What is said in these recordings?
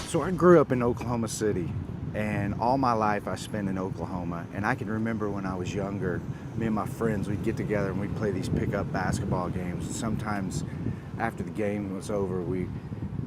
So I grew up in Oklahoma City, and all my life I spent in Oklahoma. And I can remember when I was younger, me and my friends, we'd get together and we'd play these pickup basketball games. And sometimes after the game was over, we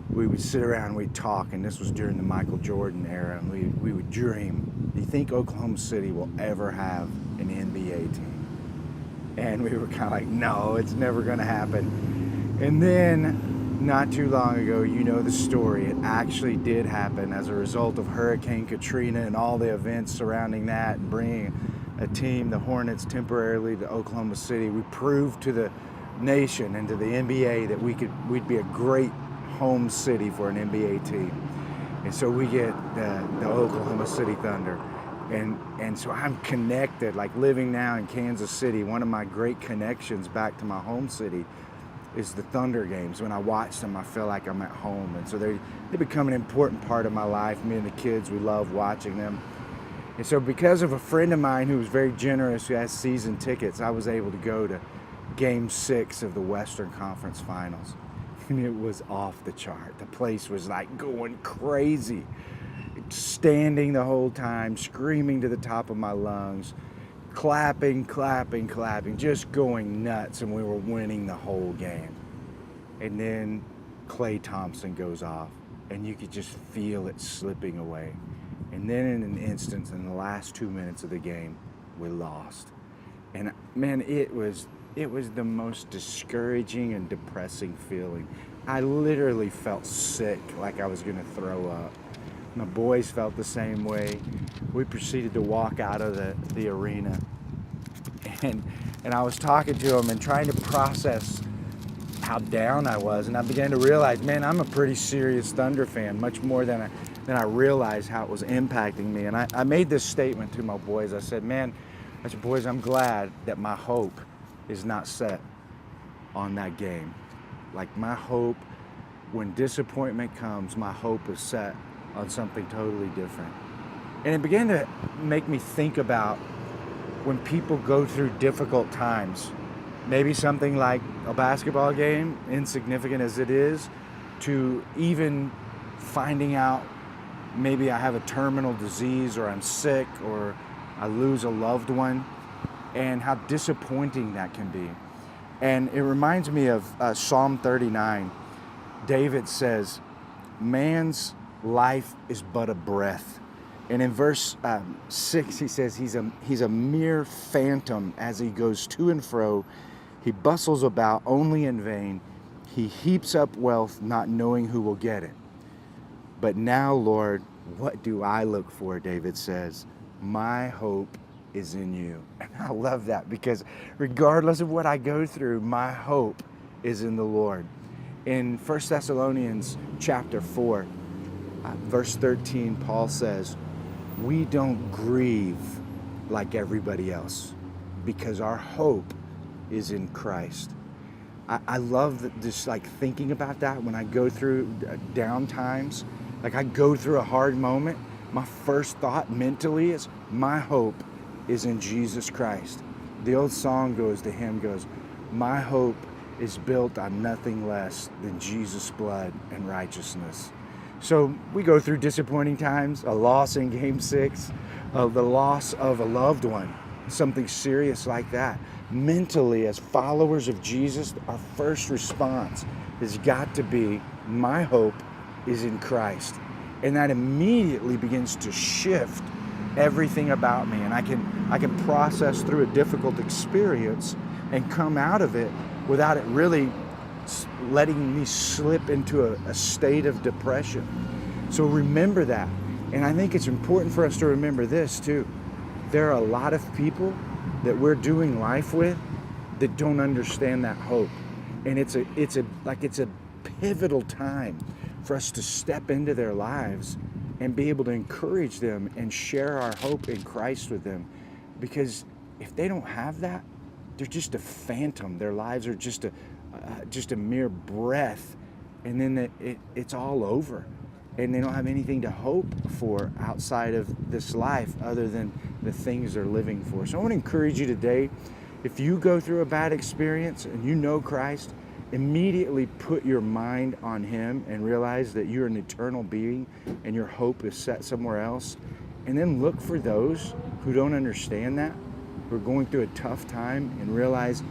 would sit around and we'd talk, and this was during the Michael Jordan era, and we would dream, do you think Oklahoma City will ever have an NBA team? And we were kind of like, no, it's never going to happen. And then not too long ago, you know the story, it actually did happen as a result of Hurricane Katrina and all the events surrounding that, and bringing a team, the Hornets, temporarily to Oklahoma City. We proved to the nation and to the NBA that we'd be a great home city for an NBA team. And so we get the Oklahoma City Thunder. And so I'm connected, like living now in Kansas City, one of my great connections back to my home city is the Thunder games. When I watch them, I feel like I'm at home. And so they become an important part of my life. Me and the kids, we love watching them. And so because of a friend of mine who was very generous, who has season tickets, I was able to go to Game 6 of the Western Conference Finals. And it was off the chart. The place was like going crazy. Standing the whole time, screaming to the top of my lungs, clapping, just going nuts, and we were winning the whole game. And then Klay Thompson goes off, and you could just feel it slipping away. And then in an instant, in the last 2 minutes of the game, we lost. And man, it was the most discouraging and depressing feeling. I literally felt sick, like I was gonna throw up. My boys felt the same way. We proceeded to walk out of the arena. And I was talking to them and trying to process how down I was. And I began to realize, man, I'm a pretty serious Thunder fan, much more than I realized how it was impacting me. And I made this statement to my boys. I said, boys, I'm glad that my hope is not set on that game. Like my hope, when disappointment comes, my hope is set on something totally different. And it began to make me think about when people go through difficult times, maybe something like a basketball game, insignificant as it is, to even finding out maybe I have a terminal disease, or I'm sick, or I lose a loved one, and how disappointing that can be. And it reminds me of Psalm 39. David says, man's life is but a breath. And in verse 6, he says he's a mere phantom as he goes to and fro. He bustles about only in vain. He heaps up wealth, not knowing who will get it. But now, Lord, what do I look for? David says, my hope is in you. And I love that, because regardless of what I go through, my hope is in the Lord. In 1 Thessalonians chapter 4, verse 13, Paul says, we don't grieve like everybody else because our hope is in Christ. I love just like thinking about that when I go through down times. Like I go through a hard moment, my first thought mentally is, my hope is in Jesus Christ. The old song goes, the hymn goes, my hope is built on nothing less than Jesus' blood and righteousness. So we go through disappointing times, a loss in Game 6, the loss of a loved one, something serious like that. Mentally, as followers of Jesus, our first response has got to be, my hope is in Christ. And that immediately begins to shift everything about me. And I can process through a difficult experience and come out of it without it really letting me slip into a state of depression. So remember that. And I think it's important for us to remember this too. There are a lot of people that we're doing life with that don't understand that hope. And it's a pivotal time for us to step into their lives and be able to encourage them and share our hope in Christ with them. Because if they don't have that, they're just a phantom. Their lives are just a mere breath, and then it's all over, and they don't have anything to hope for outside of this life other than the things they're living for. So I want to encourage you today, if you go through a bad experience and you know Christ, Immediately put your mind on him and realize that you're an eternal being and your hope is set somewhere else. And then look for those who don't understand that, who are going through a tough time, and realize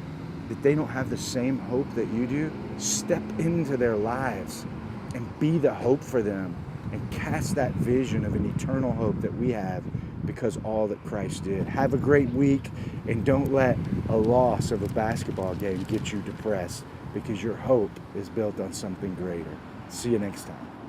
that they don't have the same hope that you do. Step into their lives and be the hope for them and cast that vision of an eternal hope that we have because all that Christ did. Have a great week, and don't let a loss of a basketball game get you depressed, because your hope is built on something greater. See you next time.